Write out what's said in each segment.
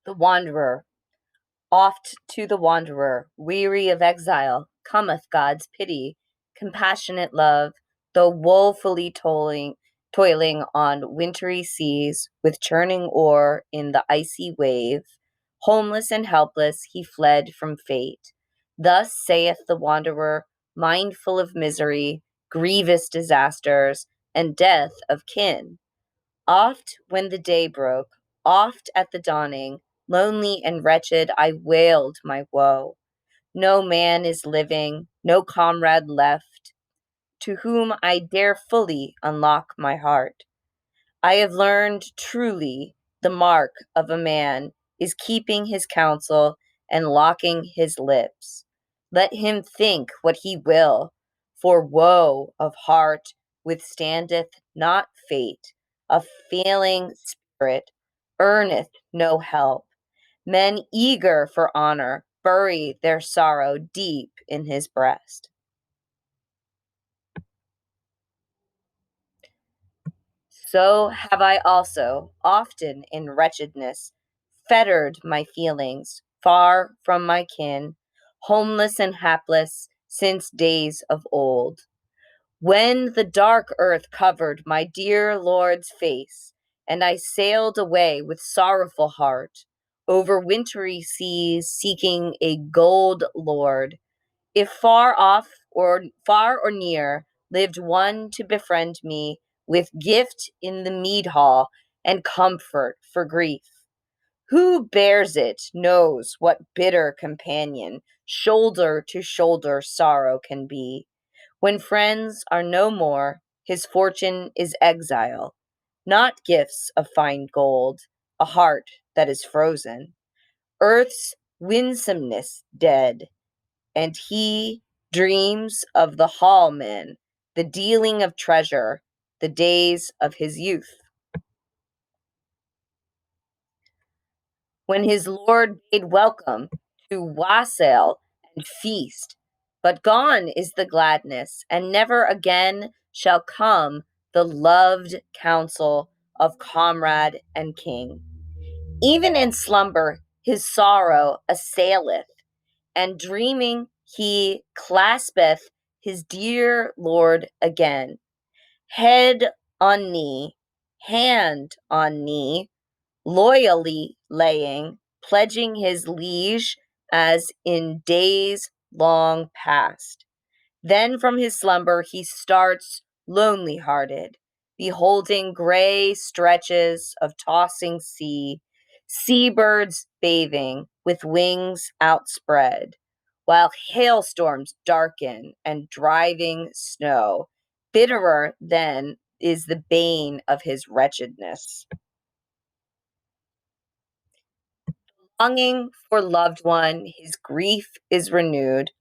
The Wanderer. Oft to the wanderer, weary of exile, cometh God's pity, compassionate love, though woefully toiling on wintry seas, with churning oar in the icy wave, homeless and helpless, he fled from fate. Thus saith the wanderer, mindful of misery, grievous disasters, and death of kin. Oft when the day broke, oft at the dawning, lonely and wretched, I wailed my woe. No man is living, no comrade left, to whom I dare fully unlock my heart. I have learned truly the mark of a man is keeping his counsel and locking his lips. Let him think what he will, for woe of heart withstandeth not fate. A failing spirit earneth no help. Men eager for honor bury their sorrow deep in his breast. So have I also, often in wretchedness, fettered my feelings, far from my kin, homeless and hapless since days of old. When the dark earth covered my dear Lord's face, and I sailed away with sorrowful heart, over wintry seas seeking a gold Lord, if far or near lived one to befriend me with gift in the mead hall and comfort for grief. Who bears it knows what bitter companion shoulder to shoulder sorrow can be. When friends are no more, his fortune is exile, not gifts of fine gold, a heart that is frozen, earth's winsomeness dead, and he dreams of the hallman, the dealing of treasure, the days of his youth. When his lord bade welcome to wassail and feast, but gone is the gladness, and never again shall come the loved counsel of comrade and king. Even in slumber his sorrow assaileth, and dreaming he claspeth his dear Lord again. Head on knee, hand on knee, loyally laying, pledging his liege as in days long past. Then from his slumber he starts lonely hearted, beholding gray stretches of tossing sea, seabirds bathing with wings outspread, while hailstorms darken and driving snow. Bitterer then is the bane of his wretchedness. Longing for loved one, his grief is renewed.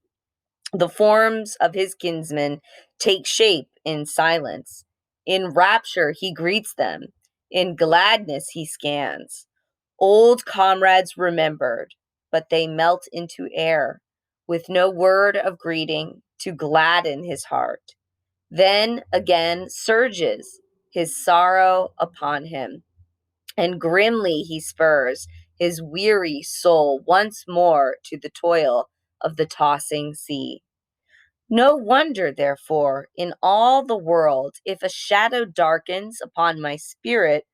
The forms of his kinsmen take shape in silence. In rapture he greets them. In gladness he scans. Old comrades remembered, but they melt into air, with no word of greeting to gladden his heart. Then again surges his sorrow upon him, and grimly he spurs his weary soul once more to the toil of the tossing sea. No wonder, therefore, in all the world, if a shadow darkens upon my spirit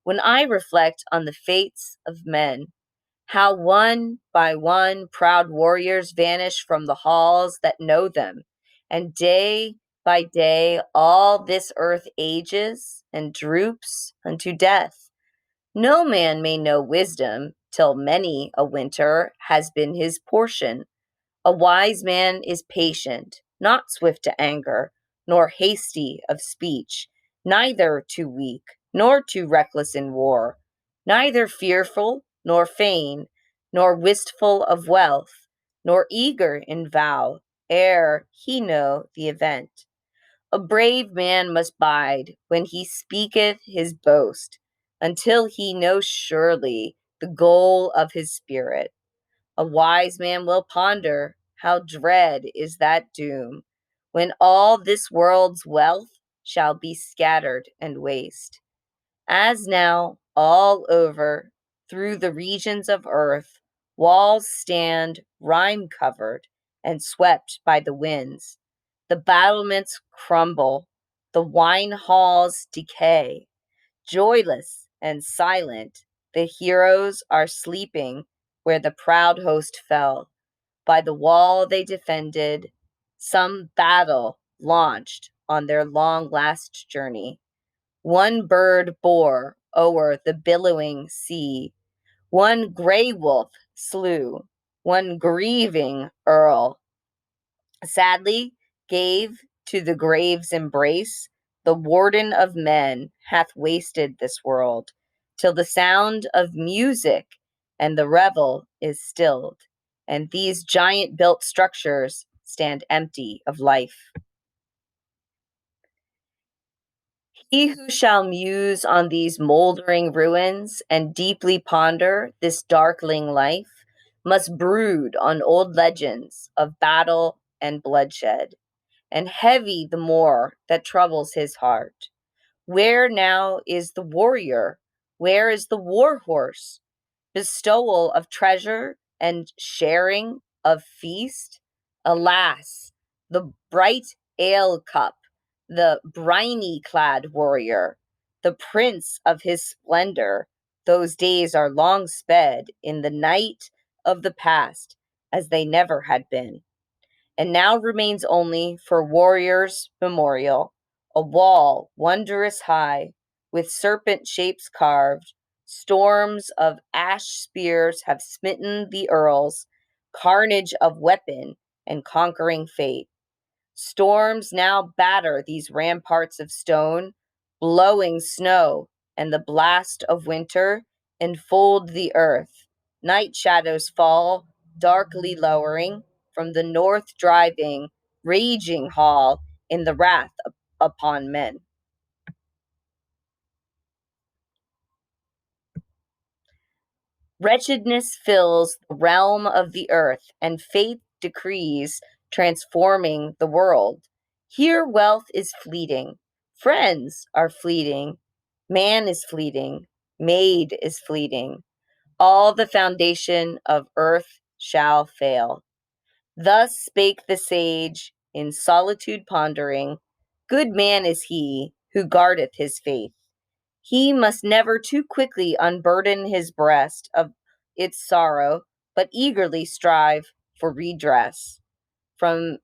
when I reflect on the fates of men, how one by one proud warriors vanish from the halls that know them, and day by day all this earth ages and droops unto death. No man may know wisdom till many a winter has been his portion. A wise man is patient, not swift to anger, nor hasty of speech, neither too weak, nor too reckless in war, neither fearful, nor fain, nor wistful of wealth, nor eager in vow, ere he know the event. A brave man must bide when he speaketh his boast, until he know surely the goal of his spirit. A wise man will ponder how dread is that doom when all this world's wealth shall be scattered and waste. As now, all over, through the regions of earth, walls stand rime-covered and swept by the winds. The battlements crumble, the wine halls decay. Joyless and silent, the heroes are sleeping where the proud host fell. By the wall they defended, some battle launched on their long last journey. One bird bore o'er the billowing sea, one grey wolf slew, one grieving earl sadly gave to the grave's embrace. The warden of men hath wasted this world, till the sound of music and the revel is stilled, and these giant built structures stand empty of life. He who shall muse on these moldering ruins and deeply ponder this darkling life must brood on old legends of battle and bloodshed, and heavy the more that troubles his heart. Where now is the warrior? Where is the war horse? Bestowal of treasure and sharing of feast? Alas, the bright ale cup, the briny clad warrior, the prince of his splendor, those days are long sped in the night of the past as they never had been, and now remains only for warriors' memorial a wall wondrous high, with serpent shapes carved. Storms of ash spears have smitten the earls, carnage of weapon and conquering fate. Storms now batter these ramparts of stone, blowing snow and the blast of winter enfold the earth. Night shadows fall, darkly lowering from the north, driving, raging hall in the wrath upon men. Wretchedness fills the realm of the earth, and fate decrees transforming the world. Here wealth is fleeting, friends are fleeting, man is fleeting, maid is fleeting. All the foundation of earth shall fail. Thus spake the sage in solitude pondering. Good man is he who guardeth his faith. He must never too quickly unburden his breast of its sorrow, but eagerly strive for redress. From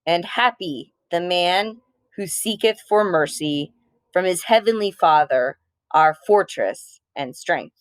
and happy the man who seeketh for mercy from his heavenly Father, our fortress and strength.